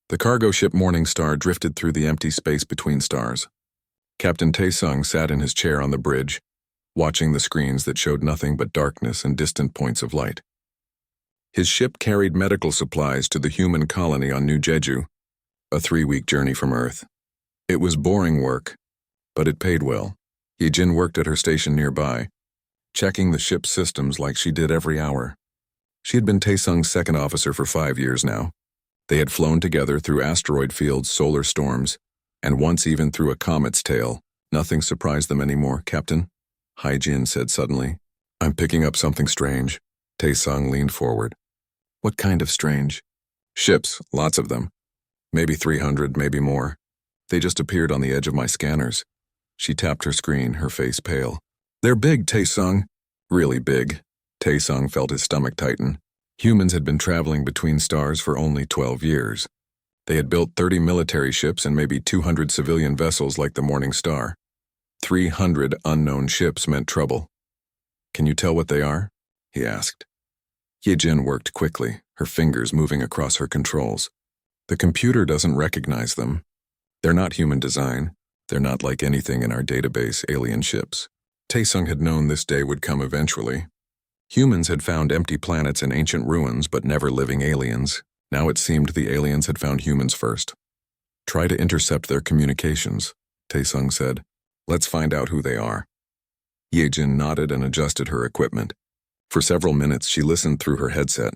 The cargo ship Morning Star drifted through the empty space between stars. Captain Tae-sung sat in his chair on the bridge, watching the screens that showed nothing but darkness and distant points of light. His ship carried medical supplies to the human colony on New Jeju, a 3-week journey from Earth. It was boring work, but it paid well. Yejin worked at her station nearby, checking the ship's systems like she did every hour. She had been Tae-sung's second officer for 5 years now. They had flown together through asteroid fields, solar storms, and once even through a comet's tail. Nothing surprised them anymore, Captain, Hae-jin said suddenly. I'm picking up something strange. Tae-sung leaned forward. What kind of strange? Ships, lots of them. Maybe 300, maybe more. They just appeared on the edge of my scanners. She tapped her screen, her face pale. They're big, Tae-sung. Really big. Tae-sung felt his stomach tighten. Humans had been traveling between stars for only 12 years. They had built 30 military ships and maybe 200 civilian vessels like the Morning Star. 300 unknown ships meant trouble. Can you tell what they are? He asked. Yejin worked quickly, her fingers moving across her controls. The computer doesn't recognize them. They're not human design. They're not like anything in our database, alien ships. Tae-sung had known this day would come eventually. Humans had found empty planets and ancient ruins, but never living aliens. Now it seemed the aliens had found humans first. Try to intercept their communications, Tae-sung said. Let's find out who they are. Yejin nodded and adjusted her equipment. For several minutes she listened through her headset,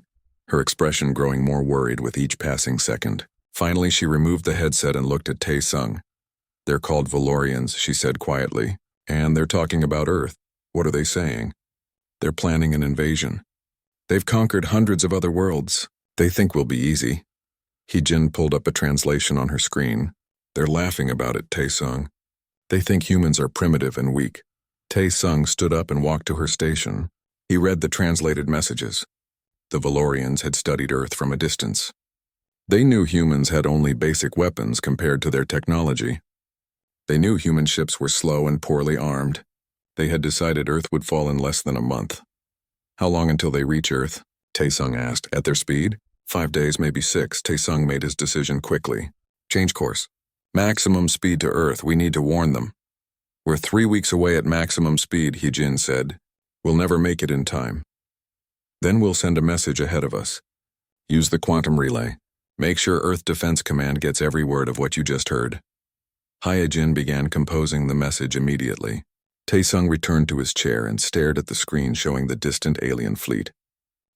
her expression growing more worried with each passing second. Finally she removed the headset and looked at Tae-sung. They're called Valorians, she said quietly, and they're talking about Earth. What are they saying? They're planning an invasion. They've conquered hundreds of other worlds. They think we'll be easy. Yejin pulled up a translation on her screen. They're laughing about it, Tae-sung. They think humans are primitive and weak. Tae-sung stood up and walked to her station. He read the translated messages. The Valorians had studied Earth from a distance. They knew humans had only basic weapons compared to their technology. They knew human ships were slow and poorly armed. They had decided Earth would fall in less than a month. How long until they reach Earth? Tae-sung asked. At their speed? 5 days, maybe 6. Tae-sung made his decision quickly. Change course. Maximum speed to Earth. We need to warn them. We're 3 weeks away at maximum speed, Yejin said. We'll never make it in time. Then we'll send a message ahead of us. Use the quantum relay. Make sure Earth Defense Command gets every word of what you just heard. Hae-jin began composing the message immediately. Tae-sung returned to his chair and stared at the screen showing the distant alien fleet.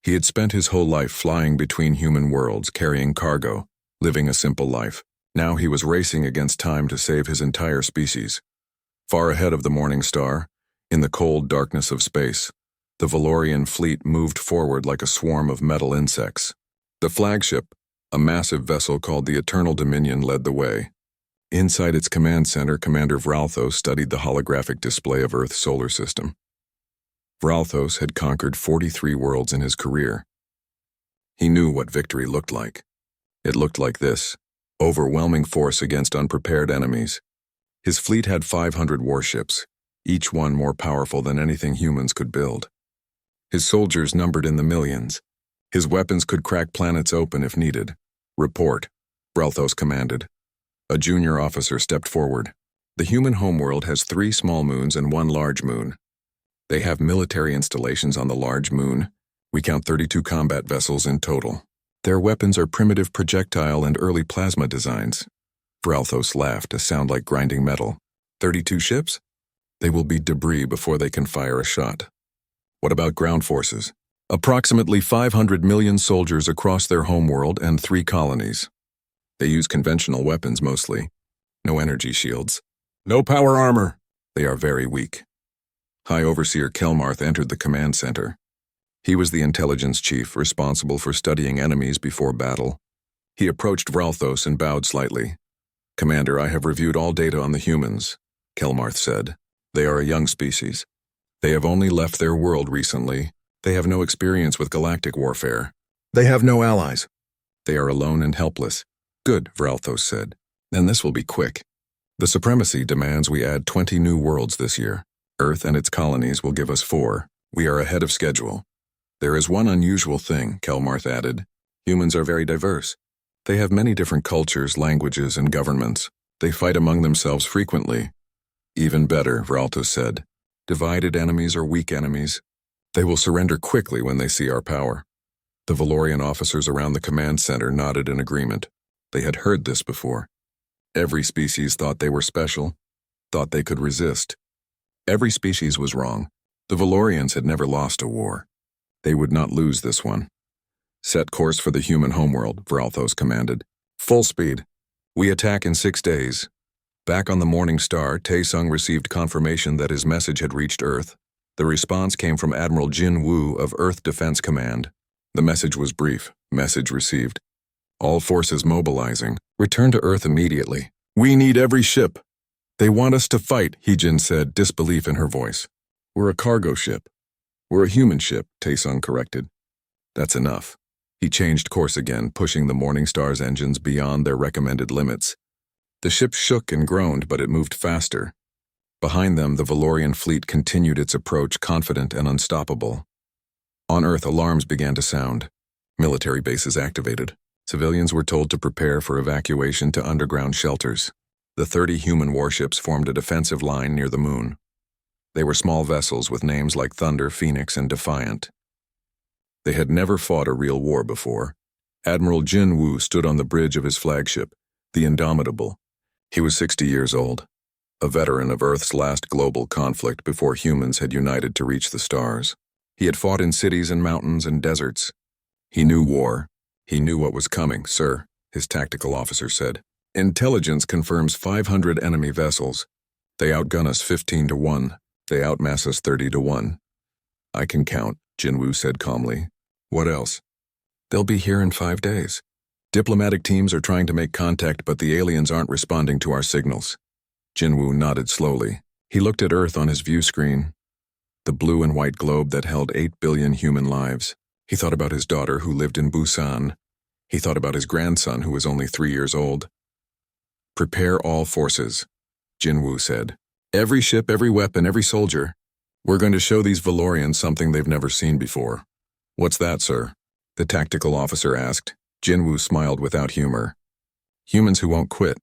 He had spent his whole life flying between human worlds, carrying cargo, living a simple life. Now he was racing against time to save his entire species. Far ahead of the Morning Star, in the cold darkness of space, the Valorian fleet moved forward like a swarm of metal insects. The flagship, a massive vessel called the Eternal Dominion, led the way. Inside its command center, Commander Vralthos studied the holographic display of Earth's solar system. Vralthos had conquered 43 worlds in his career. He knew what victory looked like. It looked like this: overwhelming force against unprepared enemies. His fleet had 500 warships, each one more powerful than anything humans could build. His soldiers numbered in the millions. His weapons could crack planets open if needed. Report, Vralthos commanded. A junior officer stepped forward. The human homeworld has 3 small moons and 1 large moon. They have military installations on the large moon. We count 32 combat vessels in total. Their weapons are primitive projectile and early plasma designs. Vralthos laughed, a sound like grinding metal. 32 ships? They will be debris before they can fire a shot. What about ground forces? Approximately 500 million soldiers across their homeworld and 3 colonies. They use conventional weapons mostly. No energy shields. No power armor. They are very weak. High Overseer Kelmarth entered the command center. He was the intelligence chief responsible for studying enemies before battle. He approached Vralthos and bowed slightly. Commander, I have reviewed all data on the humans, Kelmarth said. They are a young species. They have only left their world recently. They have no experience with galactic warfare. They have no allies. They are alone and helpless. Good, Vralthos said. Then this will be quick. The supremacy demands we add 20 new worlds this year. Earth and its colonies will give us 4. We are ahead of schedule. There is one unusual thing, Kelmarth added. Humans are very diverse. They have many different cultures, languages, and governments. They fight among themselves frequently. Even better, Veralto said. Divided enemies are weak enemies. They will surrender quickly when they see our power. The Valorian officers around the command center nodded in agreement. They had heard this before. Every species thought they were special, thought they could resist. Every species was wrong. The Valorians had never lost a war. They would not lose this one. Set course for the human homeworld, Veralthos commanded. Full speed. We attack in 6 days. Back on the Morning Star, Taesung received confirmation that his message had reached Earth. The response came from Admiral Jin Woo of Earth Defense Command. The message was brief. Message received. All forces mobilizing. Return to Earth immediately. We need every ship. They want us to fight, Heejin said, disbelief in her voice. We're a cargo ship. We're a human ship, Taesung corrected. That's enough. He changed course again, pushing the Morning Star's engines beyond their recommended limits. The ship shook and groaned, but it moved faster. Behind them, the Valorian fleet continued its approach, confident and unstoppable. On Earth, alarms began to sound. Military bases activated. Civilians were told to prepare for evacuation to underground shelters. The 30 human warships formed a defensive line near the moon. They were small vessels with names like Thunder, Phoenix, and Defiant. They had never fought a real war before. Admiral Jin Woo stood on the bridge of his flagship, the Indomitable. He was 60 years old, a veteran of Earth's last global conflict before humans had united to reach the stars. He had fought in cities and mountains and deserts. He knew war. He knew what was coming, sir, his tactical officer said. Intelligence confirms 500 enemy vessels. They outgun us 15 to 1. They outmass us 30 to 1. I can count, Jinwoo said calmly. What else? They'll be here in 5 days. Diplomatic teams are trying to make contact, but the aliens aren't responding to our signals. Jinwoo nodded slowly. He looked at Earth on his view screen, the blue and white globe that held 8 billion human lives. He thought about his daughter who lived in Busan. He thought about his grandson who was only 3 years old. Prepare all forces, Jinwoo said. Every ship, every weapon, every soldier. We're going to show these Valorians something they've never seen before. What's that, sir? The tactical officer asked. Jinwoo smiled without humor. Humans who won't quit.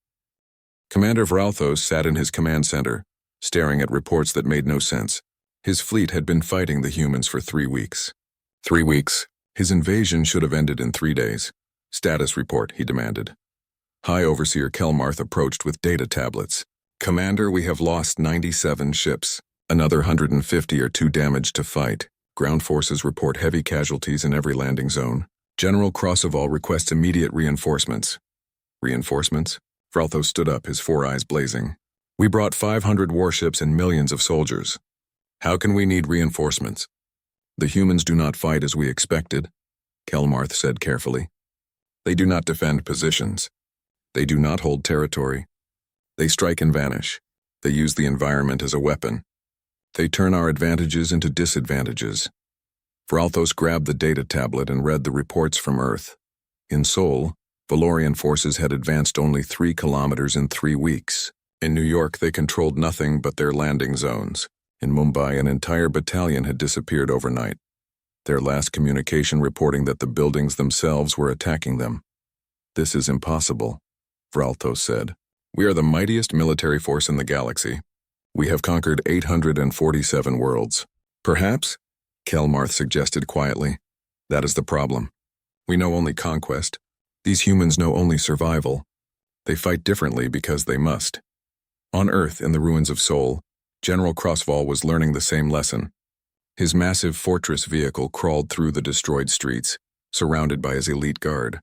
Commander Vralthos sat in his command center, staring at reports that made no sense. His fleet had been fighting the humans for 3 weeks. 3 weeks. His invasion should have ended in 3 days. Status report, he demanded. High Overseer Kelmarth approached with data tablets. Commander, we have lost 97 ships. Another 150 are too damaged to fight. Ground forces report heavy casualties in every landing zone. General Krossoval requests immediate reinforcements. Reinforcements? Vralthos stood up, his 4 eyes blazing. We brought 500 warships and millions of soldiers. How can we need reinforcements? The humans do not fight as we expected, Kelmarth said carefully. They do not defend positions. They do not hold territory. They strike and vanish. They use the environment as a weapon. They turn our advantages into disadvantages. Vralthos grabbed the data tablet and read the reports from Earth. In Seoul, Valorian forces had advanced only 3 kilometers in 3 weeks. In New York, they controlled nothing but their landing zones. In Mumbai, an entire battalion had disappeared overnight. Their last communication reporting that the buildings themselves were attacking them. This is impossible, Vralthos said. We are the mightiest military force in the galaxy. We have conquered 847 worlds. Perhaps, Kelmarth suggested quietly. That is the problem. We know only conquest. These humans know only survival. They fight differently because they must. On Earth, in the ruins of Seoul, General Krossoval was learning the same lesson. His massive fortress vehicle crawled through the destroyed streets, surrounded by his elite guard.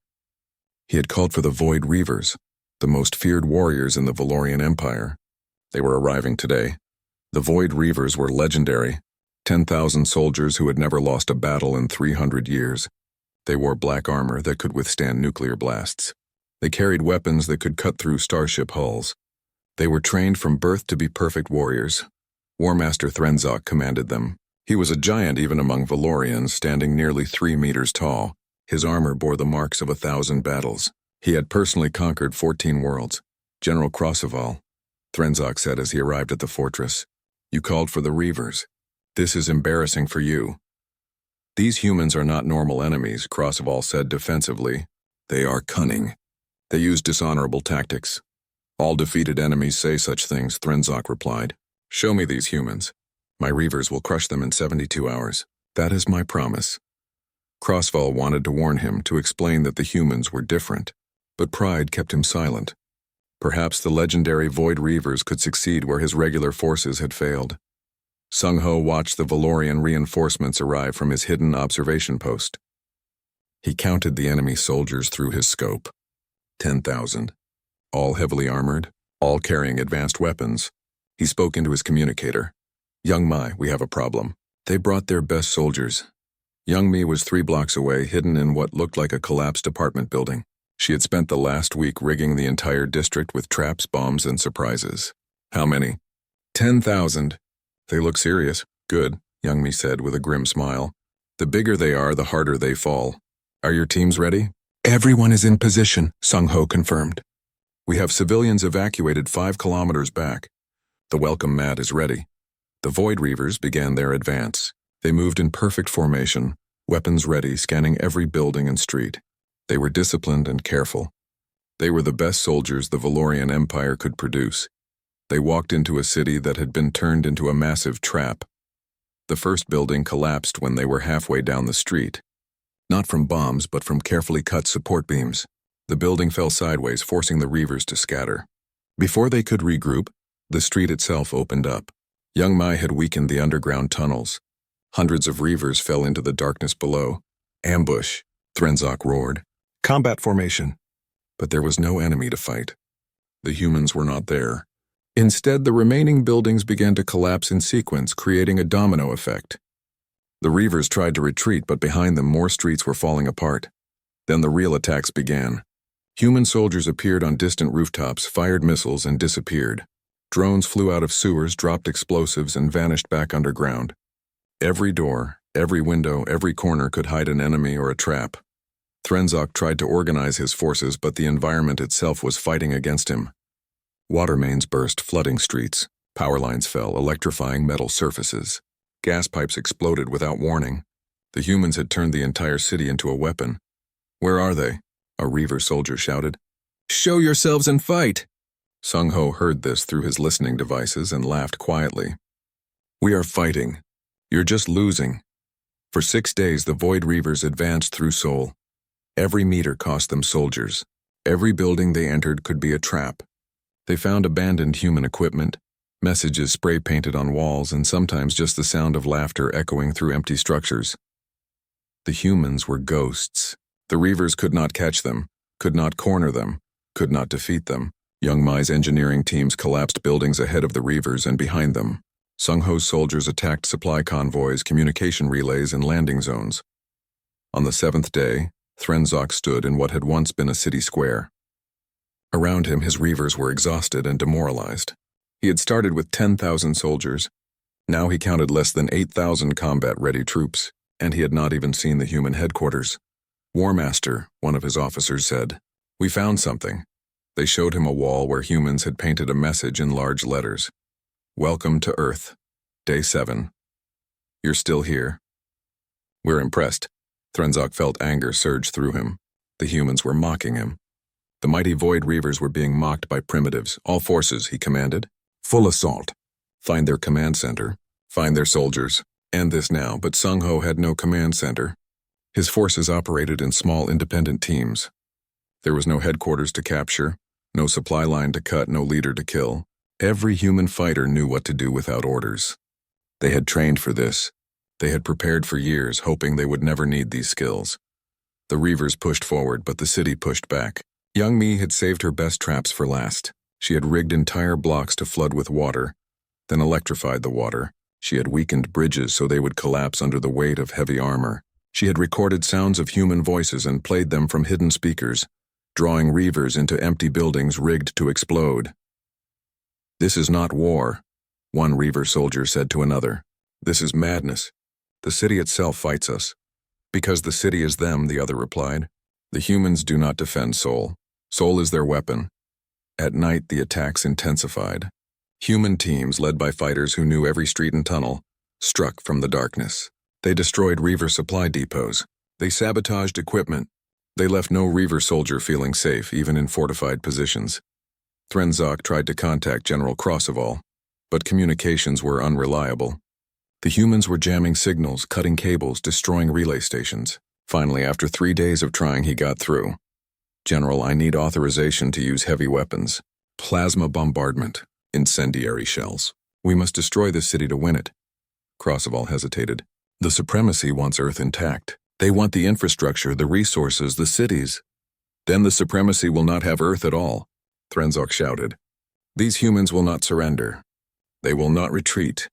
He had called for the Void Reavers, the most feared warriors in the Valorian Empire. They were arriving today. The Void Reavers were legendary, 10,000 soldiers who had never lost a battle in 300 years. They wore black armor that could withstand nuclear blasts. They carried weapons that could cut through starship hulls. They were trained from birth to be perfect warriors. War Master Threnzok commanded them. He was a giant even among Valorians, standing nearly 3 meters tall. His armor bore the marks of 1,000 battles. He had personally conquered 14 worlds. General Krossoval, Threnzok said as he arrived at the fortress. You called for the Reavers. This is embarrassing for you. These humans are not normal enemies, Krossoval said defensively. They are cunning. They used dishonorable tactics. All defeated enemies say such things, Threnzok replied. Show me these humans. My Reavers will crush them in 72 hours. That is my promise. Crossfall wanted to warn him, to explain that the humans were different, but pride kept him silent. Perhaps the legendary Void Reavers could succeed where his regular forces had failed. Sung-Ho watched the Valorian reinforcements arrive from his hidden observation post. He counted the enemy soldiers through his scope. 10,000. All heavily armored, all carrying advanced weapons. He spoke into his communicator. Young Mai, we have a problem. They brought their best soldiers. Young Mi was 3 blocks away, hidden in what looked like a collapsed apartment building. She had spent the last week rigging the entire district with traps, bombs, and surprises. How many? 10,000. They look serious. Good, Young Mi said with a grim smile. The bigger they are, the harder they fall. Are your teams ready? Everyone is in position, Sung-Ho confirmed. We have civilians evacuated 5 kilometers back. The welcome mat is ready. The Void Reavers began their advance. They moved in perfect formation, weapons ready, scanning every building and street. They were disciplined and careful. They were the best soldiers the Valorian Empire could produce. They walked into a city that had been turned into a massive trap. The first building collapsed when they were halfway down the street. Not from bombs, but from carefully cut support beams. The building fell sideways, forcing the Reavers to scatter. Before they could regroup, the street itself opened up. Young Mai had weakened the underground tunnels. Hundreds of Reavers fell into the darkness below. Ambush, Threnzok roared. Combat formation. But there was no enemy to fight. The humans were not there. Instead, the remaining buildings began to collapse in sequence, creating a domino effect. The Reavers tried to retreat, but behind them more streets were falling apart. Then the real attacks began. Human soldiers appeared on distant rooftops, fired missiles, and disappeared. Drones flew out of sewers, dropped explosives, and vanished back underground. Every door, every window, every corner could hide an enemy or a trap. Threnzok tried to organize his forces, but the environment itself was fighting against him. Water mains burst, flooding streets. Power lines fell, electrifying metal surfaces. Gas pipes exploded without warning. The humans had turned the entire city into a weapon. Where are they? A Reaver soldier shouted. Show yourselves and fight! Sung-Ho heard this through his listening devices and laughed quietly. We are fighting. You're just losing. For 6 days, the Void Reavers advanced through Seoul. Every meter cost them soldiers. Every building they entered could be a trap. They found abandoned human equipment, messages spray-painted on walls, and sometimes just the sound of laughter echoing through empty structures. The humans were ghosts. The Reavers could not catch them, could not corner them, could not defeat them. Young Mai's engineering teams collapsed buildings ahead of the Reavers and behind them. Sung-Ho's soldiers attacked supply convoys, communication relays, and landing zones. On the 7th day, Threnzok stood in what had once been a city square. Around him, his Reavers were exhausted and demoralized. He had started with 10,000 soldiers. Now he counted less than 8,000 combat-ready troops, and he had not even seen the human headquarters. War Master, one of his officers said, "We found something." They showed him a wall where humans had painted a message in large letters. Welcome to Earth. Day 7. You're still here. We're impressed. Threnzok felt anger surge through him. The humans were mocking him. The mighty Void Reavers were being mocked by primitives. All forces, he commanded. Full assault. Find their command center. Find their soldiers. End this now, but Sung-Ho had no command center. His forces operated in small independent teams. There was no headquarters to capture, no supply line to cut, no leader to kill. Every human fighter knew what to do without orders. They had trained for this. They had prepared for years, hoping they would never need these skills. The Reavers pushed forward, but the city pushed back. Young Mi had saved her best traps for last. She had rigged entire blocks to flood with water, then electrified the water. She had weakened bridges so they would collapse under the weight of heavy armor. She had recorded sounds of human voices and played them from hidden speakers, drawing Reavers into empty buildings rigged to explode. This is not war, one Reaver soldier said to another. This is madness. The city itself fights us. Because the city is them, the other replied. The humans do not defend Seoul. Seoul is their weapon. At night, the attacks intensified. Human teams, led by fighters who knew every street and tunnel, struck from the darkness. They destroyed Reaver supply depots. They sabotaged equipment. They left no Reaver soldier feeling safe, even in fortified positions. Threnzok tried to contact General Crossoval, but communications were unreliable. The humans were jamming signals, cutting cables, destroying relay stations. Finally, after 3 days of trying, he got through. General, I need authorization to use heavy weapons. Plasma bombardment. Incendiary shells. We must destroy the city to win it. Crossoval hesitated. The Supremacy wants Earth intact. They want the infrastructure, the resources, the cities. Then the Supremacy will not have Earth at all, Threnzok shouted. These humans will not surrender. They will not retreat.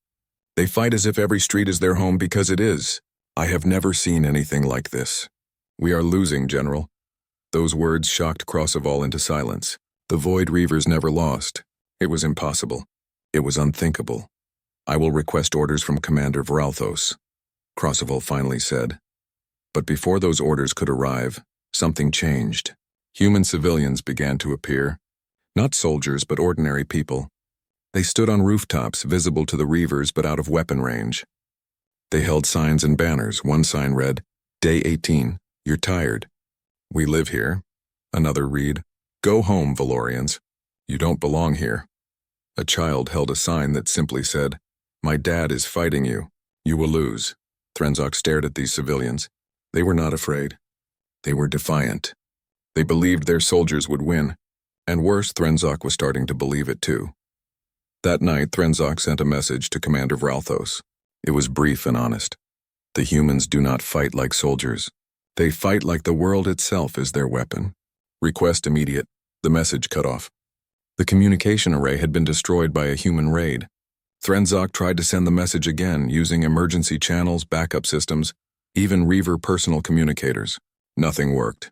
They fight as if every street is their home because it is. I have never seen anything like this. We are losing, General. Those words shocked Crossoval into silence. The Void Reavers never lost. It was impossible. It was unthinkable. I will request orders from Commander Vralthos, Crossoval finally said. But before those orders could arrive, something changed. Human civilians began to appear. Not soldiers, but ordinary people. They stood on rooftops, visible to the Reavers but out of weapon range. They held signs and banners. One sign read, Day 18, you're tired. We live here. Another read, Go home, Valorians. You don't belong here. A child held a sign that simply said, My dad is fighting you. You will lose. Threnzok stared at these civilians. They were not afraid. They were defiant. They believed their soldiers would win. And worse, Threnzok was starting to believe it too. That night, Threnzok sent a message to Commander Vralthos. It was brief and honest. The humans do not fight like soldiers. They fight like the world itself is their weapon. Request immediate. The message cut off. The communication array had been destroyed by a human raid. Threnzok tried to send the message again, using emergency channels, backup systems, even Reaver personal communicators. Nothing worked.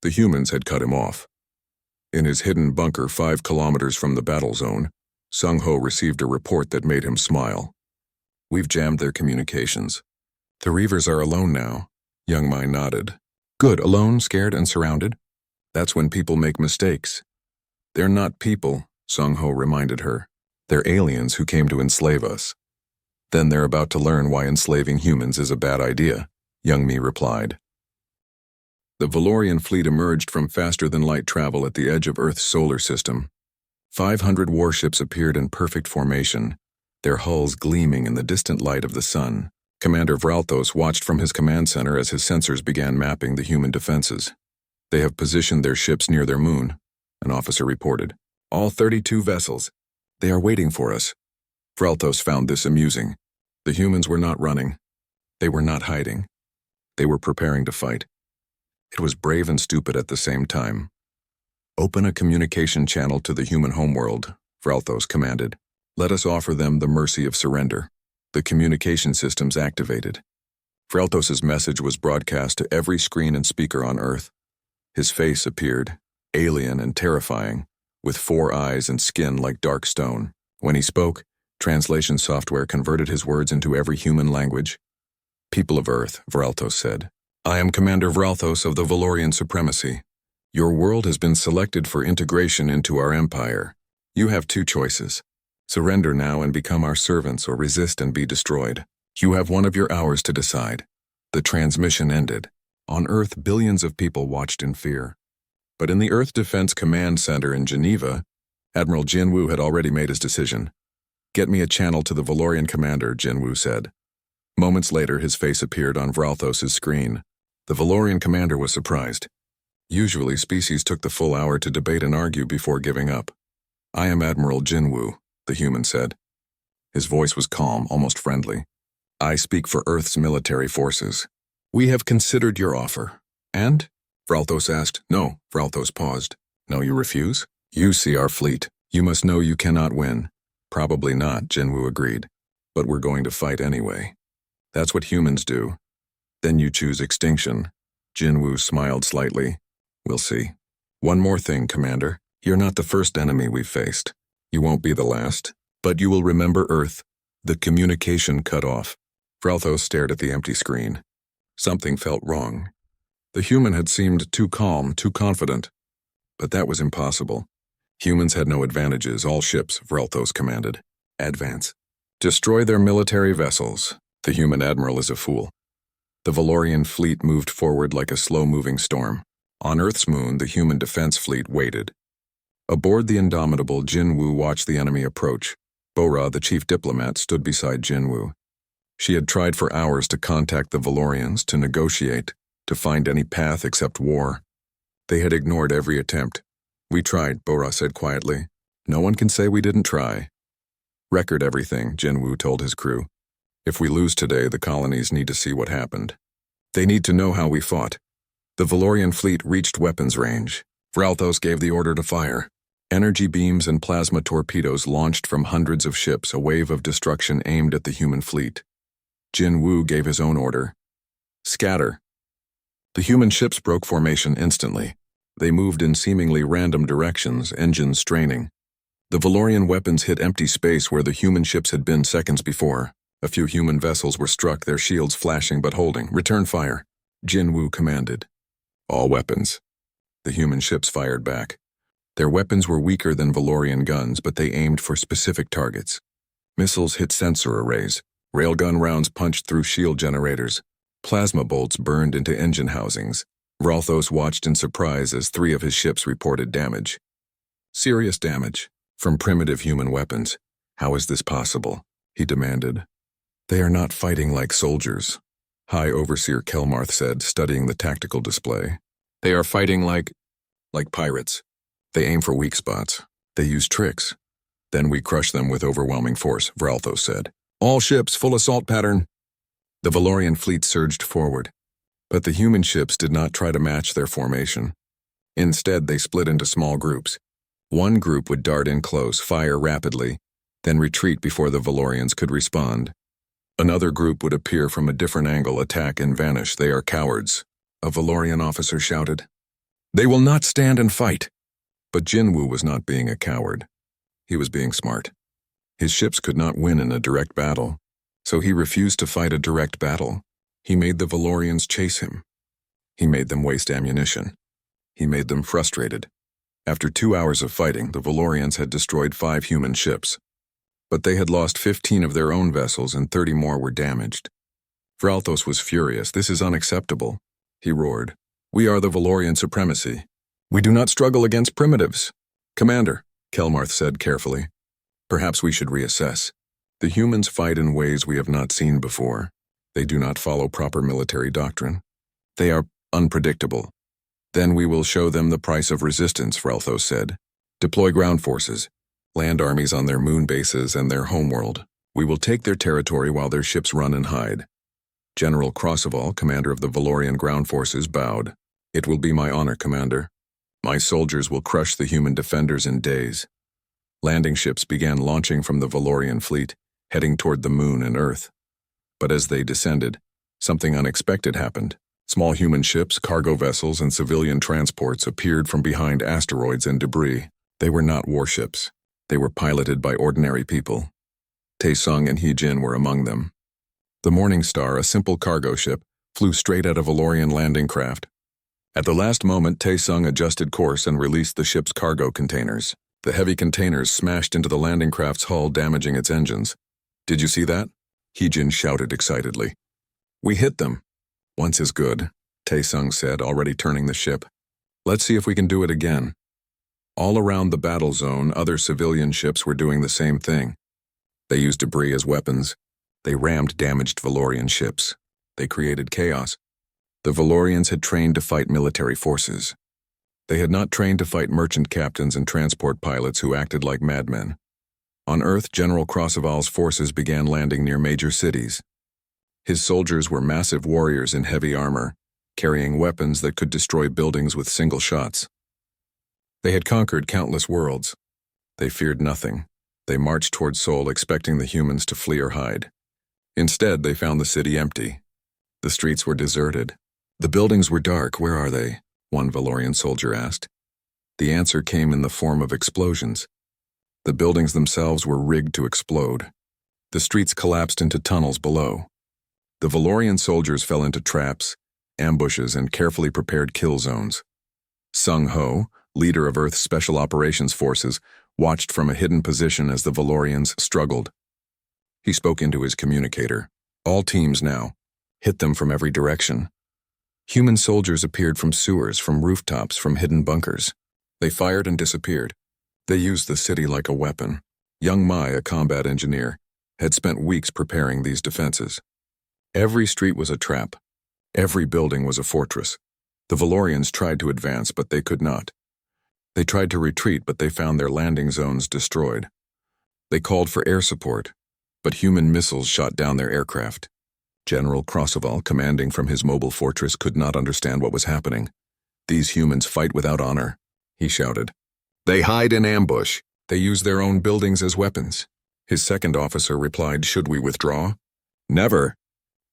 The humans had cut him off. In his hidden bunker 5 kilometers from the battle zone, Sung-Ho received a report that made him smile. We've jammed their communications. The Reavers are alone now. Young Mai nodded. Good, alone, scared, and surrounded? That's when people make mistakes. They're not people, Sung-Ho reminded her. They're aliens who came to enslave us. Then they're about to learn why enslaving humans is a bad idea, Young Mi replied. The Valorian fleet emerged from faster-than-light travel at the edge of Earth's solar system. 500 warships appeared in perfect formation, their hulls gleaming in the distant light of the sun. Commander Vralthos watched from his command center as his sensors began mapping the human defenses. They have positioned their ships near their moon, an officer reported. All 32 vessels. They are waiting for us. Vralthos found this amusing. The humans were not running. They were not hiding. They were preparing to fight. It was brave and stupid at the same time. Open a communication channel to the human homeworld, Vralthos commanded. Let us offer them the mercy of surrender. The communication systems activated. Vralthos's message was broadcast to every screen and speaker on Earth. His face appeared, alien and terrifying, with 4 eyes and skin like dark stone. When he spoke, translation software converted his words into every human language. People of Earth, Vralthos said. I am Commander Vralthos of the Valorian Supremacy. Your world has been selected for integration into our empire. You have 2 choices. Surrender now and become our servants, or resist and be destroyed. You have 1 of your hours to decide. The transmission ended. On Earth, billions of people watched in fear. But in the Earth Defense Command Center in Geneva, Admiral Jinwoo had already made his decision. Get me a channel to the Valorian commander, Jinwoo said. Moments later, his face appeared on Vralthos' screen. The Valorian commander was surprised. Usually, species took the full hour to debate and argue before giving up. I am Admiral Jinwoo, the human said. His voice was calm, almost friendly. I speak for Earth's military forces. We have considered your offer. And? Vralthos asked. No, Vralthos paused. No, you refuse? You see our fleet. You must know you cannot win. Probably not, Jinwoo agreed. But we're going to fight anyway. That's what humans do. Then you choose extinction. Jinwoo smiled slightly. We'll see. One more thing, Commander. You're not the first enemy we've faced. You won't be the last. But you will remember Earth. The communication cut off. Vralthos stared at the empty screen. Something felt wrong. The human had seemed too calm, too confident. But that was impossible. Humans had no advantages. All ships, Vralthos commanded. Advance. Destroy their military vessels. The human admiral is a fool. The Valorian fleet moved forward like a slow-moving storm. On Earth's moon, the human defense fleet waited. Aboard the indomitable, Jinwoo watched the enemy approach. Bora, the chief diplomat, stood beside Jinwoo. She had tried for hours to contact the Valorians, to negotiate, to find any path except war. They had ignored every attempt. "We tried," Bora said quietly. "No one can say we didn't try." "Record everything," Jinwoo told his crew. "If we lose today, the colonies need to see what happened. They need to know how we fought." The Valorian fleet reached weapons range. Vralthos gave the order to fire. Energy beams and plasma torpedoes launched from hundreds of ships, a wave of destruction aimed at the human fleet. Jinwoo gave his own order. "Scatter." The human ships broke formation instantly. They moved in seemingly random directions, engines straining. The Valorian weapons hit empty space where the human ships had been seconds before. A few human vessels were struck, their shields flashing but holding. "Return fire," Jinwoo commanded. "All weapons." The human ships fired back. Their weapons were weaker than Valorian guns, but they aimed for specific targets. Missiles hit sensor arrays. Railgun rounds punched through shield generators. Plasma bolts burned into engine housings. Vralthos watched in surprise as 3 of his ships reported damage. Serious damage from primitive human weapons. "How is this possible?" he demanded. "They are not fighting like soldiers," High Overseer Kelmarth said, studying the tactical display. "They are fighting like pirates. They aim for weak spots. They use tricks. Then we crush them with overwhelming force," Vralthos said. "All ships, full assault pattern." The Valorian fleet surged forward. But the human ships did not try to match their formation. Instead, they split into small groups. One group would dart in close, fire rapidly, then retreat before the Valorians could respond. Another group would appear from a different angle, attack and vanish. "They are cowards," a Valorian officer shouted. "They will not stand and fight." But Jinwoo was not being a coward. He was being smart. His ships could not win in a direct battle, so he refused to fight a direct battle. He made the Valorians chase him. He made them waste ammunition. He made them frustrated. After 2 hours of fighting, the Valorians had destroyed 5 human ships. But they had lost 15 of their own vessels and 30 more were damaged. Vralthos was furious. "This is unacceptable," he roared. "We are the Valorian supremacy. We do not struggle against primitives." "Commander," Kelmarth said carefully, "perhaps we should reassess. The humans fight in ways we have not seen before. They do not follow proper military doctrine. They are unpredictable. Then we will show them the price of resistance," Vralthos said. "Deploy ground forces, land armies on their moon bases and their homeworld. We will take their territory while their ships run and hide." General Krosseval, commander of the Valorian ground forces, bowed. "It will be my honor, Commander. My soldiers will crush the human defenders in days." Landing ships began launching from the Valorian fleet, heading toward the moon and Earth. But as they descended, something unexpected happened. Small human ships, cargo vessels, and civilian transports appeared from behind asteroids and debris. They were not warships. They were piloted by ordinary people. Taesung and Heejin were among them. The Morning Star, a simple cargo ship, flew straight at a Valorian landing craft. At the last moment, Taesung adjusted course and released the ship's cargo containers. The heavy containers smashed into the landing craft's hull, damaging its engines. "Did you see that?" Heejin shouted excitedly. "We hit them." "Once is good," Taesung said, already turning the ship. "Let's see if we can do it again." All around the battle zone, other civilian ships were doing the same thing. They used debris as weapons. They rammed damaged Valorian ships. They created chaos. The Valorians had trained to fight military forces. They had not trained to fight merchant captains and transport pilots who acted like madmen. On Earth, General Krosseval's forces began landing near major cities. His soldiers were massive warriors in heavy armor, carrying weapons that could destroy buildings with single shots. They had conquered countless worlds. They feared nothing. They marched toward Seoul expecting the humans to flee or hide. Instead, they found the city empty. The streets were deserted. "The buildings were dark. Where are they?" one Valorian soldier asked. The answer came in the form of explosions. The buildings themselves were rigged to explode. The streets collapsed into tunnels below. The Valorian soldiers fell into traps, ambushes, and carefully prepared kill zones. Sung Ho, leader of Earth's Special Operations Forces, watched from a hidden position as the Valorians struggled. He spoke into his communicator. "All teams now. Hit them from every direction." Human soldiers appeared from sewers, from rooftops, from hidden bunkers. They fired and disappeared. They used the city like a weapon. Young Mai, a combat engineer, had spent weeks preparing these defenses. Every street was a trap. Every building was a fortress. The Valorians tried to advance, but they could not. They tried to retreat, but they found their landing zones destroyed. They called for air support, but human missiles shot down their aircraft. General Krossoval, commanding from his mobile fortress, could not understand what was happening. "These humans fight without honor," he shouted. "They hide in ambush. They use their own buildings as weapons." His second officer replied, "Should we withdraw?" "Never,"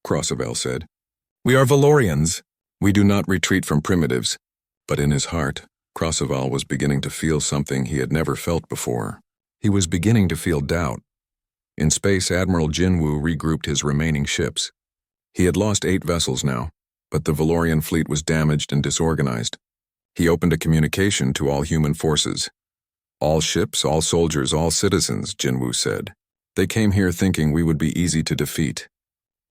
Krossoval said. "We are Valorians. We do not retreat from primitives." But in his heart, Krossoval was beginning to feel something he had never felt before. He was beginning to feel doubt. In space, Admiral Jinwoo regrouped his remaining ships. He had lost 8 vessels now, but the Valorian fleet was damaged and disorganized. He opened a communication to all human forces. "All ships, all soldiers, all citizens," Jinwoo said. "They came here thinking we would be easy to defeat.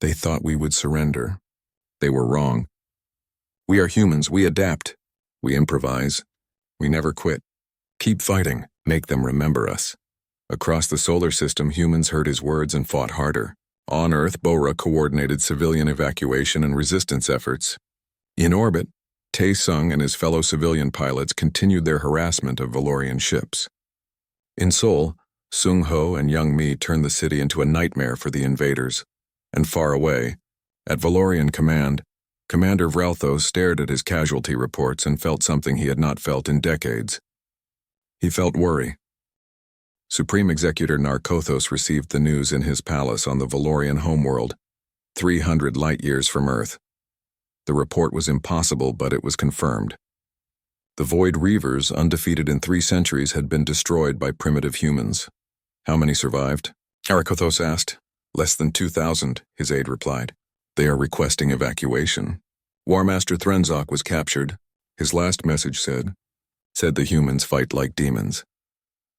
They thought we would surrender. They were wrong. We are humans. We adapt. We improvise. We never quit. Keep fighting. Make them remember us." Across the solar system, humans heard his words and fought harder. On Earth, Bora coordinated civilian evacuation and resistance efforts. In orbit, Tae-sung and his fellow civilian pilots continued their harassment of Valorian ships. In Seoul, Sung-ho and Young Mi turned the city into a nightmare for the invaders. And far away, at Valorian command, Commander Vraltho stared at his casualty reports and felt something he had not felt in decades. He felt worry. Supreme Executor Narkothos received the news in his palace on the Valorian homeworld, 300 light-years from Earth. The report was impossible, but it was confirmed. The Void Reavers, undefeated in 3 centuries, had been destroyed by primitive humans. "How many survived?" Narkothos asked. "Less than 2,000, his aide replied. "They are requesting evacuation." Warmaster Threnzok was captured. His last message said the humans fight like demons.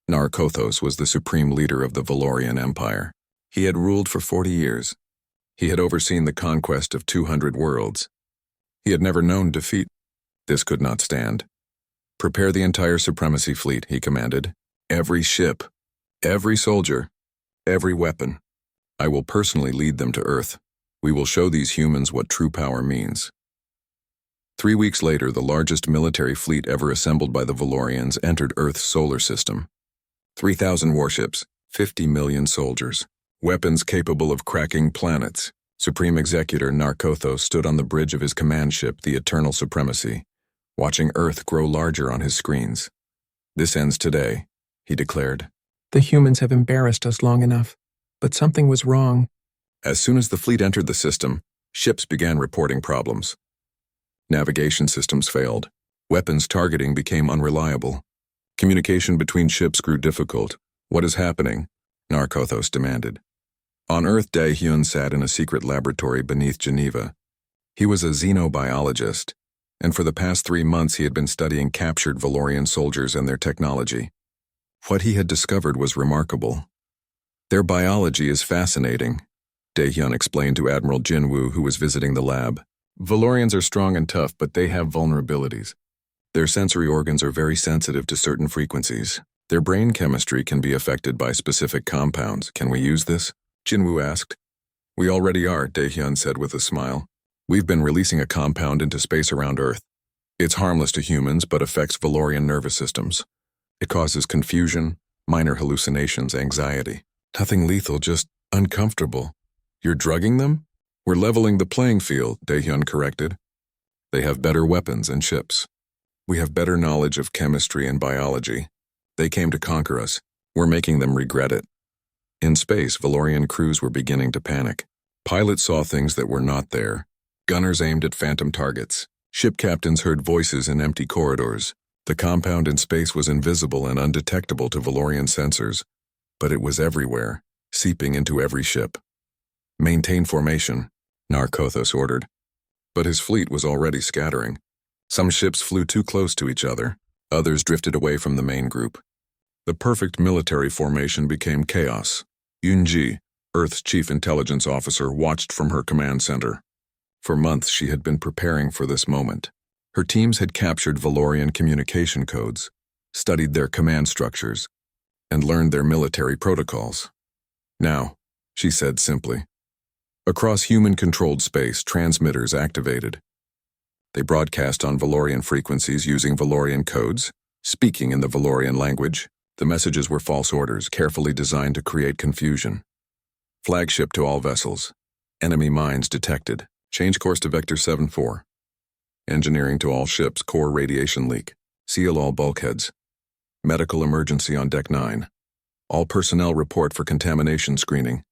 Narkothos was the supreme leader of the Valorian Empire. He had ruled for 40 years. He had overseen the conquest of 200 worlds. He had never known defeat. This could not stand. "Prepare the entire supremacy fleet," he commanded. "Every ship, every soldier, every weapon. I will personally lead them to Earth. We will show these humans what true power means." 3 weeks later, the largest military fleet ever assembled by the Valorians entered Earth's solar system. 3,000 warships, 50 million soldiers, weapons capable of cracking planets. Supreme Executor Narkothos stood on the bridge of his command ship, the Eternal Supremacy, watching Earth grow larger on his screens. "This ends today," he declared. "The humans have embarrassed us long enough, but something was wrong." As soon as the fleet entered the system, ships began reporting problems. Navigation systems failed. Weapons targeting became unreliable. Communication between ships grew difficult. "What is happening?" Narkothos demanded. On Earth, Dae-hyun sat in a secret laboratory beneath Geneva. He was a xenobiologist, and for the past 3 months he had been studying captured Valorian soldiers and their technology. What he had discovered was remarkable. "Their biology is fascinating," Dae-hyun explained to Admiral Jinwoo, who was visiting the lab. "Valorians are strong and tough, but they have vulnerabilities. Their sensory organs are very sensitive to certain frequencies. Their brain chemistry can be affected by specific compounds. Can we use this?" Jinwoo asked. "We already are," Dae-hyun said with a smile. "We've been releasing a compound into space around Earth. It's harmless to humans, but affects Valorian nervous systems. It causes confusion, minor hallucinations, anxiety. Nothing lethal, just uncomfortable." "You're drugging them?" "We're leveling the playing field," Dae-hyun corrected. "They have better weapons and ships. We have better knowledge of chemistry and biology. They came to conquer us. We're making them regret it." In space, Valorian crews were beginning to panic. Pilots saw things that were not there. Gunners aimed at phantom targets. Ship captains heard voices in empty corridors. The compound in space was invisible and undetectable to Valorian sensors, but it was everywhere, seeping into every ship. "Maintain formation," Narkothos ordered. But his fleet was already scattering. Some ships flew too close to each other. Others drifted away from the main group. The perfect military formation became chaos. Yoon-ji, Earth's chief intelligence officer, watched from her command center. For months she had been preparing for this moment. Her teams had captured Valorian communication codes, studied their command structures, and learned their military protocols. Now, she said simply. Across human-controlled space, transmitters activated. They broadcast on Valorian frequencies using Valorian codes, speaking in the Valorian language. The messages were false orders, carefully designed to create confusion. Flagship to all vessels. Enemy mines detected. Change course to Vector 7-4. Engineering to all ships, core radiation leak. Seal all bulkheads. Medical emergency on Deck 9. All personnel report for contamination screening.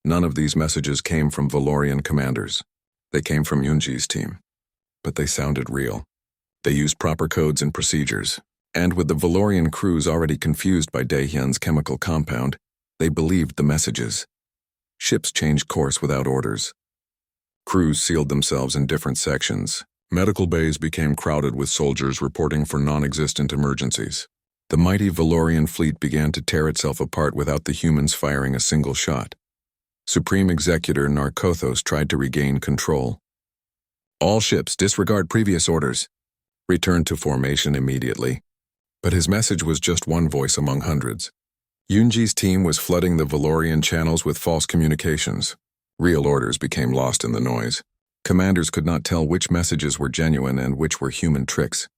None of these messages came from Valorian commanders. They came from Yunji's team. But they sounded real. They used proper codes and procedures. And with the Valorian crews already confused by Daehyun's chemical compound, they believed the messages. Ships changed course without orders. Crews sealed themselves in different sections. Medical bays became crowded with soldiers reporting for non-existent emergencies. The mighty Valorian fleet began to tear itself apart without the humans firing a single shot. Supreme Executor Narkothos tried to regain control. All ships disregard previous orders. Return to formation immediately. But his message was just one voice among hundreds. Yunji's team was flooding the Valorian channels with false communications. Real orders became lost in the noise. Commanders could not tell which messages were genuine and which were human tricks.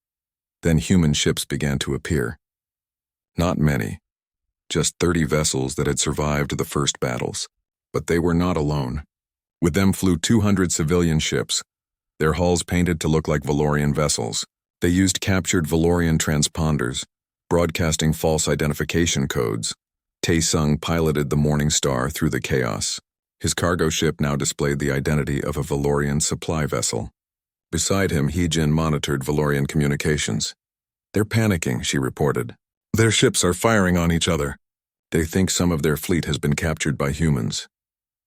Then human ships began to appear. Not many. Just 30 vessels that had survived the first battles. But they were not alone. With them flew 200 civilian ships, their hulls painted to look like Valorian vessels. They used captured Valorian transponders, broadcasting false identification codes. Tae-sung piloted the Morning Star through the chaos. His cargo ship now displayed the identity of a Valorian supply vessel. Beside him, Hee-jin monitored Valorian communications. "They're panicking," she reported. "Their ships are firing on each other. They think some of their fleet has been captured by humans."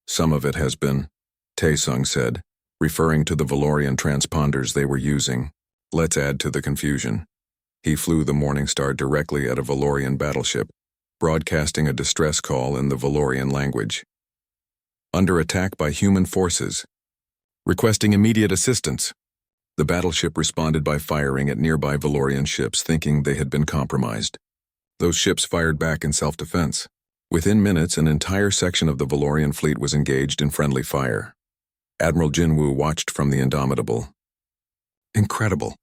"Some of it has been," Tae-sung said, referring to the Valorian transponders they were using. "Let's add to the confusion." He flew the Morning Star directly at a Valorian battleship, broadcasting a distress call in the Valorian language. "Under attack by human forces. Requesting immediate assistance." The battleship responded by firing at nearby Valorian ships, thinking they had been compromised. Those ships fired back in self-defense. Within minutes, an entire section of the Valorian fleet was engaged in friendly fire. Admiral Jinwoo watched from the Indomitable. "Incredible.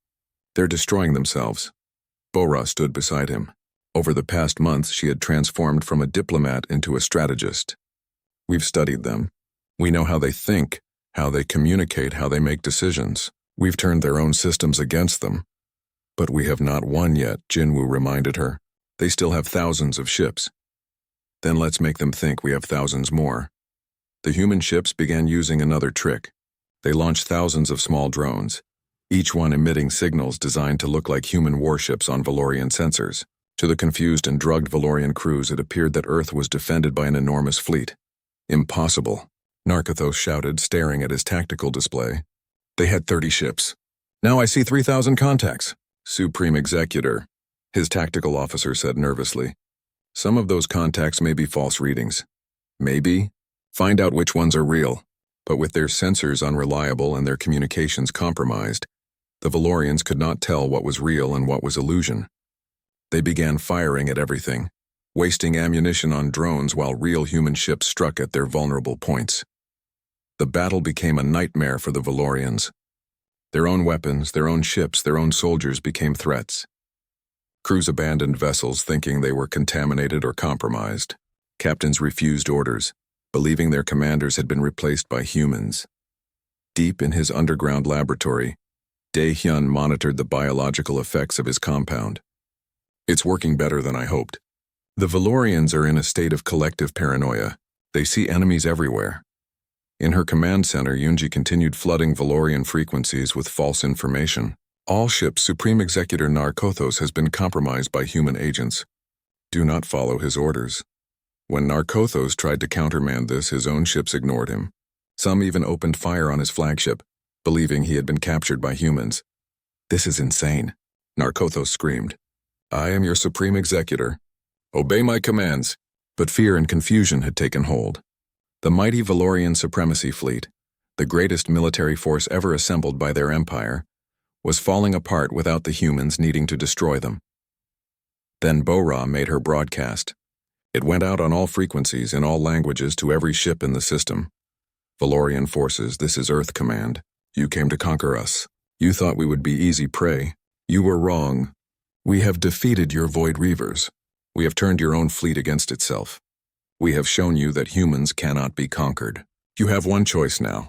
They're destroying themselves." Bora stood beside him. Over the past months, she had transformed from a diplomat into a strategist. "We've studied them. We know how they think, how they communicate, how they make decisions. We've turned their own systems against them. But we have not won yet," Jinwoo reminded her. "They still have thousands of ships. Then let's make them think we have thousands more." The human ships began using another trick. They launched thousands of small drones, each one emitting signals designed to look like human warships on Valorian sensors. To the confused and drugged Valorian crews, it appeared that Earth was defended by an enormous fleet. "Impossible," Narkothos shouted, staring at his tactical display. "They had 30 ships. Now I see 3,000 contacts." "Supreme Executor," his tactical officer said nervously. "Some of those contacts may be false readings." "Maybe. Find out which ones are real." But with their sensors unreliable and their communications compromised, the Valorians could not tell what was real and what was illusion. They began firing at everything, wasting ammunition on drones while real human ships struck at their vulnerable points. The battle became a nightmare for the Valorians. Their own weapons, their own ships, their own soldiers became threats. Crews abandoned vessels thinking they were contaminated or compromised. Captains refused orders, believing their commanders had been replaced by humans. Deep in his underground laboratory, Dae-hyun monitored the biological effects of his compound. "It's working better than I hoped. The Valorians are in a state of collective paranoia. They see enemies everywhere." In her command center, Yunji continued flooding Valorian frequencies with false information. "All ships, Supreme Executor Narkothos has been compromised by human agents. Do not follow his orders." When Narkothos tried to countermand this, his own ships ignored him. Some even opened fire on his flagship, believing he had been captured by humans. "This is insane," Narkothos screamed. "I am your Supreme Executor. Obey my commands." But fear and confusion had taken hold. The mighty Valorian supremacy fleet, the greatest military force ever assembled by their empire, was falling apart without the humans needing to destroy them. Then Bo-Ra made her broadcast. It went out on all frequencies in all languages to every ship in the system. Valorian forces, this is Earth Command. You came to conquer us. You thought we would be easy prey. You were wrong. We have defeated your Void Reavers. We have turned your own fleet against itself. We have shown you that humans cannot be conquered. You have one choice now.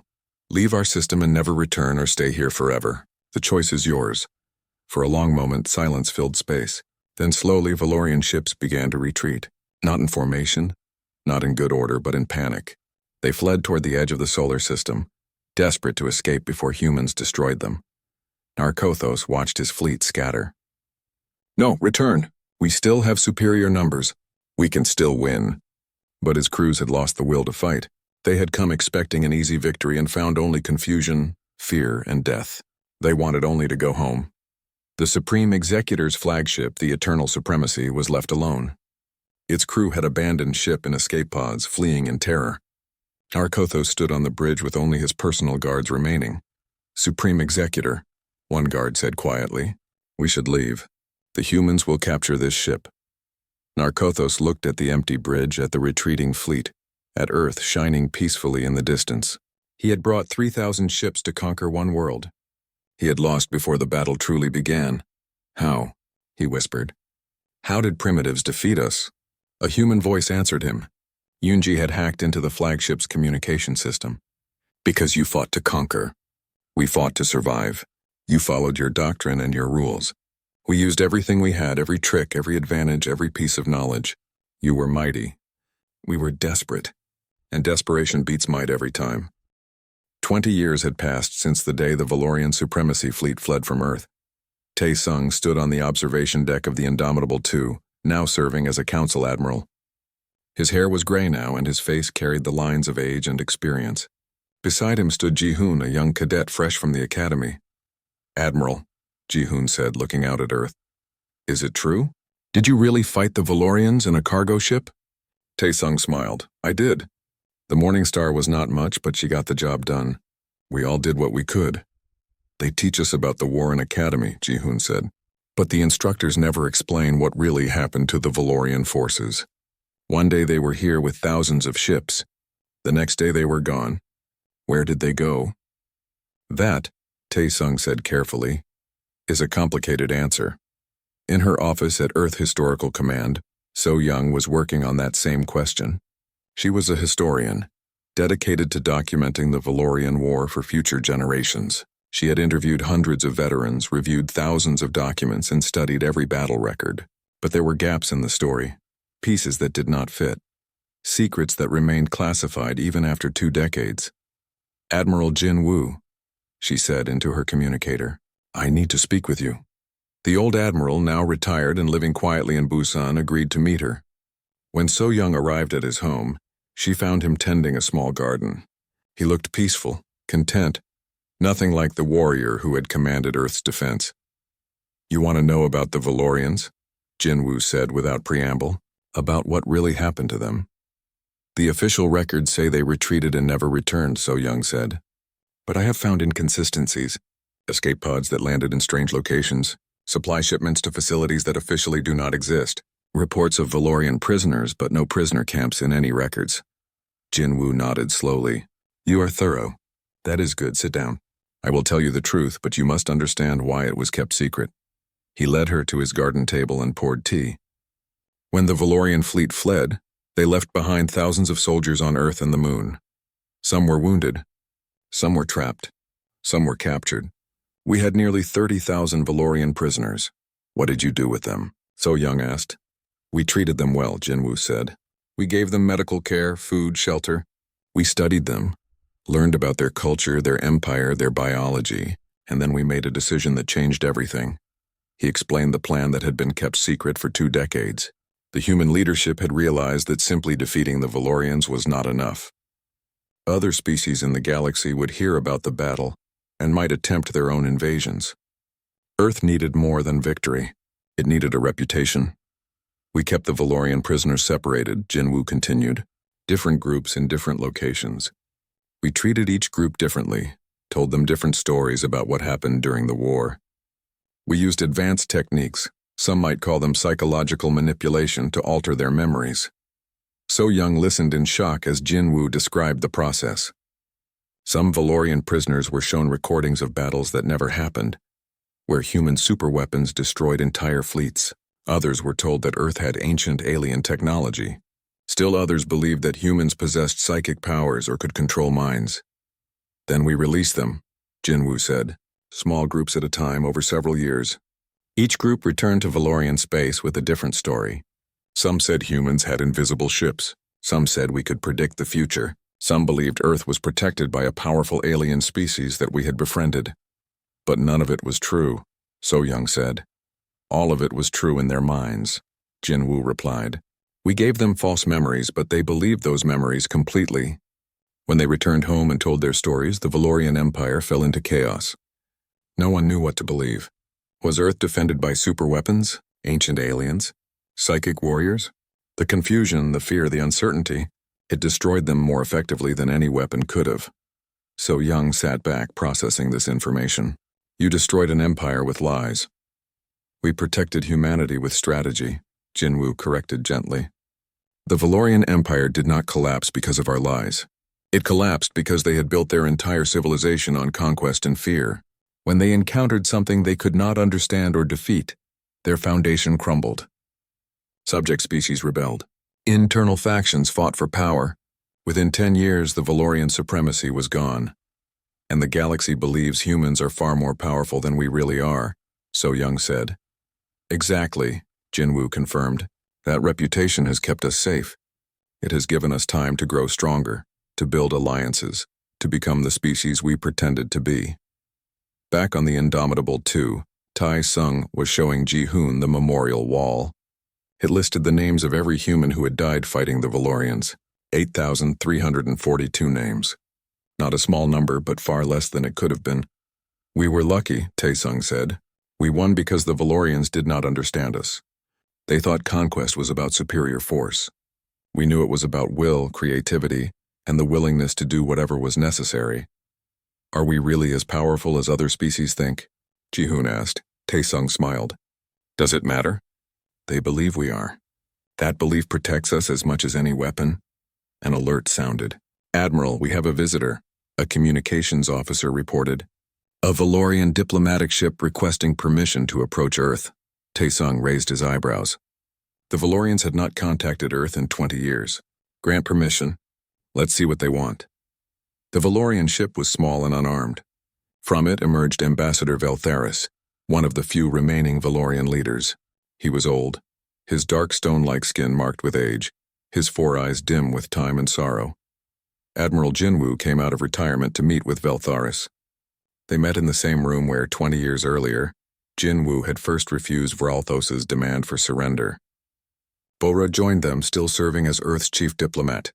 Leave our system and never return or stay here forever. The choice is yours. For a long moment, silence filled space. Then slowly, Valorian ships began to retreat. Not in formation, not in good order, but in panic. They fled toward the edge of the solar system, desperate to escape before humans destroyed them. Narkothos watched his fleet scatter. No, return. We still have superior numbers. We can still win. But his crews had lost the will to fight. They had come expecting an easy victory and found only confusion, fear, and death. They wanted only to go home. The Supreme Executor's flagship, the Eternal Supremacy, was left alone. Its crew had abandoned ship in escape pods, fleeing in terror. Narkothos stood on the bridge with only his personal guards remaining. Supreme Executor, one guard said quietly, we should leave. The humans will capture this ship. Narkothos looked at the empty bridge, at the retreating fleet, at Earth shining peacefully in the distance. He had brought 3,000 ships to conquer one world. He had lost before the battle truly began. How? He whispered. How did primitives defeat us? A human voice answered him. Yunji had hacked into the flagship's communication system. Because you fought to conquer. We fought to survive. You followed your doctrine and your rules. We used everything we had, every trick, every advantage, every piece of knowledge. You were mighty. We were desperate. And desperation beats might every time. 20 years had passed since the day the Valorian Supremacy fleet fled from Earth. Tae-sung stood on the observation deck of the Indomitable II, now serving as a council admiral. His hair was gray now, and his face carried the lines of age and experience. Beside him stood Ji-hoon, a young cadet fresh from the academy. Admiral, Ji-hoon said, looking out at Earth. Is it true? Did you really fight the Valorians in a cargo ship? Tae-sung smiled. I did. The Morning Star was not much, but she got the job done. We all did what we could. They teach us about the war in academy, Ji-hoon said. But the instructors never explain what really happened to the Valorian forces. One day they were here with thousands of ships. The next day they were gone. Where did they go? That, Tae-sung said carefully, is a complicated answer. In her office at Earth Historical Command, So-young was working on that same question. She was a historian, dedicated to documenting the Valorian War for future generations. She had interviewed hundreds of veterans, reviewed thousands of documents, and studied every battle record. But there were gaps in the story, pieces that did not fit, secrets that remained classified even after 2 decades. Admiral Jin Woo, she said into her communicator, I need to speak with you. The old admiral, now retired and living quietly in Busan, agreed to meet her. When So-young arrived at his home, she found him tending a small garden. He looked peaceful, content, nothing like the warrior who had commanded Earth's defense. You want to know about the Valorians? Jin Woo said without preamble, about what really happened to them. The official records say they retreated and never returned, So-young said. But I have found inconsistencies. Escape pods that landed in strange locations, supply shipments to facilities that officially do not exist, reports of Valorian prisoners but no prisoner camps in any records. Jin Woo nodded slowly. You are thorough. That is good, sit down. I will tell you the truth, but you must understand why it was kept secret. He led her to his garden table and poured tea. When the Valorian fleet fled, they left behind thousands of soldiers on Earth and the Moon. Some were wounded. Some were trapped. Some were captured. We had nearly 30,000 Valorian prisoners. What did you do with them? So-young asked. We treated them well, Jin Woo said. We gave them medical care, food, shelter. We studied them, learned about their culture, their empire, their biology, and then we made a decision that changed everything. He explained the plan that had been kept secret for 2 decades. The human leadership had realized that simply defeating the Valorians was not enough. Other species in the galaxy would hear about the battle and might attempt their own invasions. Earth needed more than victory. It needed a reputation. We kept the Valorian prisoners separated, Jin Woo continued, different groups in different locations. We treated each group differently, told them different stories about what happened during the war. We used advanced techniques, some might call them psychological manipulation, to alter their memories. So Young listened in shock as Jinwoo described the process. Some Valorian prisoners were shown recordings of battles that never happened, where human superweapons destroyed entire fleets. Others were told that Earth had ancient alien technology. Still others believed that humans possessed psychic powers or could control minds. Then we released them, Jinwoo said, small groups at a time over several years. Each group returned to Valorian space with a different story. Some said humans had invisible ships. Some said we could predict the future. Some believed Earth was protected by a powerful alien species that we had befriended. But none of it was true, So Young said. All of it was true in their minds, Jinwoo replied. We gave them false memories, but they believed those memories completely. When they returned home and told their stories, the Valorian Empire fell into chaos. No one knew what to believe. Was Earth defended by superweapons, ancient aliens, psychic warriors? The confusion, the fear, the uncertainty, it destroyed them more effectively than any weapon could have. So Young sat back processing this information. You destroyed an empire with lies. We protected humanity with strategy, Jinwoo corrected gently. The Valorian Empire did not collapse because of our lies. It collapsed because they had built their entire civilization on conquest and fear. When they encountered something they could not understand or defeat, their foundation crumbled. Subject species rebelled. Internal factions fought for power. Within 10 years, the Valorian supremacy was gone. And the galaxy believes humans are far more powerful than we really are, So Young said. Exactly, Jinwoo confirmed. That reputation has kept us safe. It has given us time to grow stronger, to build alliances, to become the species we pretended to be. Back on the Indomitable 2, Tai Sung was showing Ji-hoon the memorial wall. It listed the names of every human who had died fighting the Valorians, 8,342 names. Not a small number, but far less than it could have been. We were lucky, Tae-sung said. We won because the Valorians did not understand us. They thought conquest was about superior force. We knew it was about will, creativity, and the willingness to do whatever was necessary. Are we really as powerful as other species think? Ji-hoon asked. Tae-sung smiled. Does it matter? They believe we are. That belief protects us as much as any weapon. An alert sounded. Admiral, we have a visitor, a communications officer reported. A Valorian diplomatic ship requesting permission to approach Earth. Tae-sung raised his eyebrows. The Valorians had not contacted Earth in 20 years. Grant permission. Let's see what they want. The Valorian ship was small and unarmed. From it emerged Ambassador Veltharis, one of the few remaining Valorian leaders. He was old, his dark stone-like skin marked with age, his 4 eyes dim with time and sorrow. Admiral Jinwoo came out of retirement to meet with Veltharis. They met in the same room where, 20 years earlier, Jinwoo had first refused Vralthos's demand for surrender. Bora joined them, still serving as Earth's chief diplomat.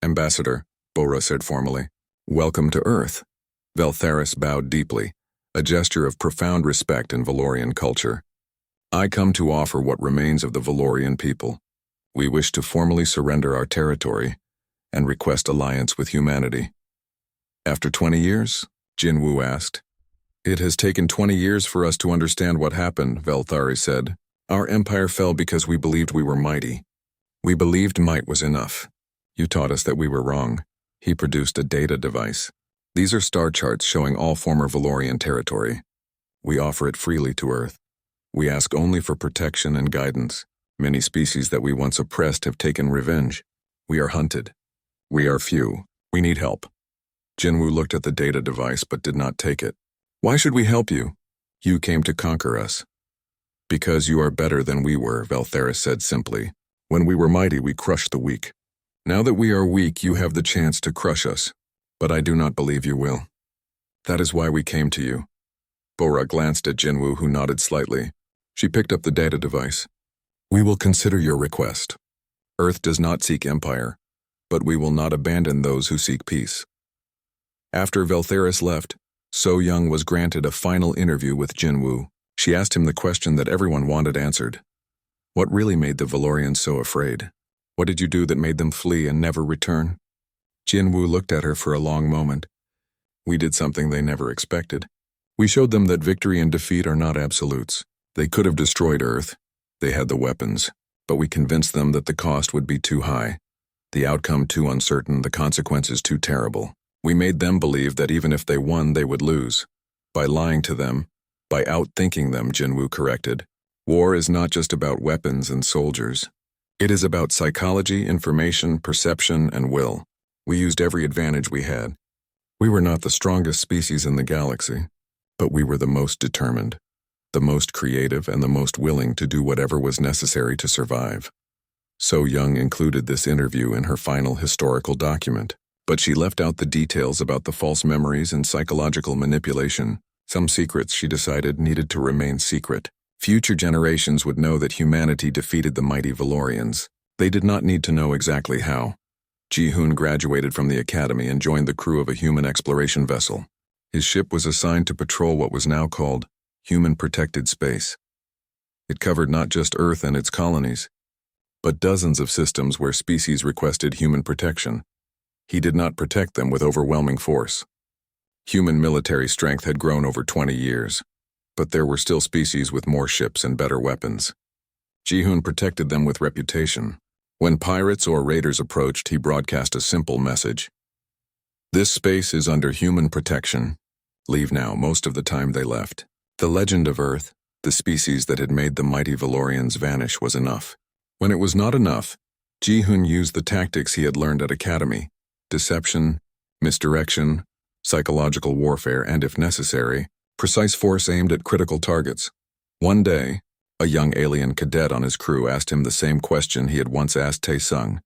Ambassador, Bora said formally. Welcome to Earth. Veltharis bowed deeply, a gesture of profound respect in Valorian culture. I come to offer what remains of the Valorian people. We wish to formally surrender our territory and request alliance with humanity. After 20 years? Jinwoo asked. It has taken 20 years for us to understand what happened, Veltharis said. Our empire fell because we believed we were mighty. We believed might was enough. You taught us that we were wrong. He produced a data device. These are star charts showing all former Valorian territory. We offer it freely to Earth. We ask only for protection and guidance. Many species that we once oppressed have taken revenge. We are hunted. We are few. We need help. Jinwoo looked at the data device but did not take it. Why should we help you? You came to conquer us. Because you are better than we were, Veltharis said simply. When we were mighty, we crushed the weak. Now that we are weak, you have the chance to crush us. But I do not believe you will. That is why we came to you. Bora glanced at Jinwoo, who nodded slightly. She picked up the data device. We will consider your request. Earth does not seek empire, but we will not abandon those who seek peace. After Veltharis left, So Young was granted a final interview with Jinwoo. She asked him the question that everyone wanted answered. What really made the Valorians so afraid? What did you do that made them flee and never return? Jinwoo looked at her for a long moment. We did something they never expected. We showed them that victory and defeat are not absolutes. They could have destroyed Earth. They had the weapons. But we convinced them that the cost would be too high, the outcome too uncertain, the consequences too terrible. We made them believe that even if they won, they would lose. By lying to them, by outthinking them, Jinwoo corrected. War is not just about weapons and soldiers. It is about psychology, information, perception, and will. We used every advantage we had. We were not the strongest species in the galaxy, but we were the most determined, the most creative, and the most willing to do whatever was necessary to survive. So Young included this interview in her final historical document, but she left out the details about the false memories and psychological manipulation. Some secrets, she decided, needed to remain secret. Future generations would know that humanity defeated the mighty Valorians. They did not need to know exactly how. Ji-hoon graduated from the academy and joined the crew of a human exploration vessel. His ship was assigned to patrol what was now called human protected space. It covered not just Earth and its colonies, but dozens of systems where species requested human protection. He did not protect them with overwhelming force. Human military strength had grown over 20 years, but there were still species with more ships and better weapons. Ji-hoon protected them with reputation. When pirates or raiders approached, he broadcast a simple message. This space is under human protection. Leave now. Most of the time they left. The legend of Earth, the species that had made the mighty Valorians vanish, was enough. When it was not enough, Ji-hoon used the tactics he had learned at academy: deception, misdirection, psychological warfare, and, if necessary, precise force aimed at critical targets. One day, a young alien cadet on his crew asked him the same question he had once asked Tae-sung.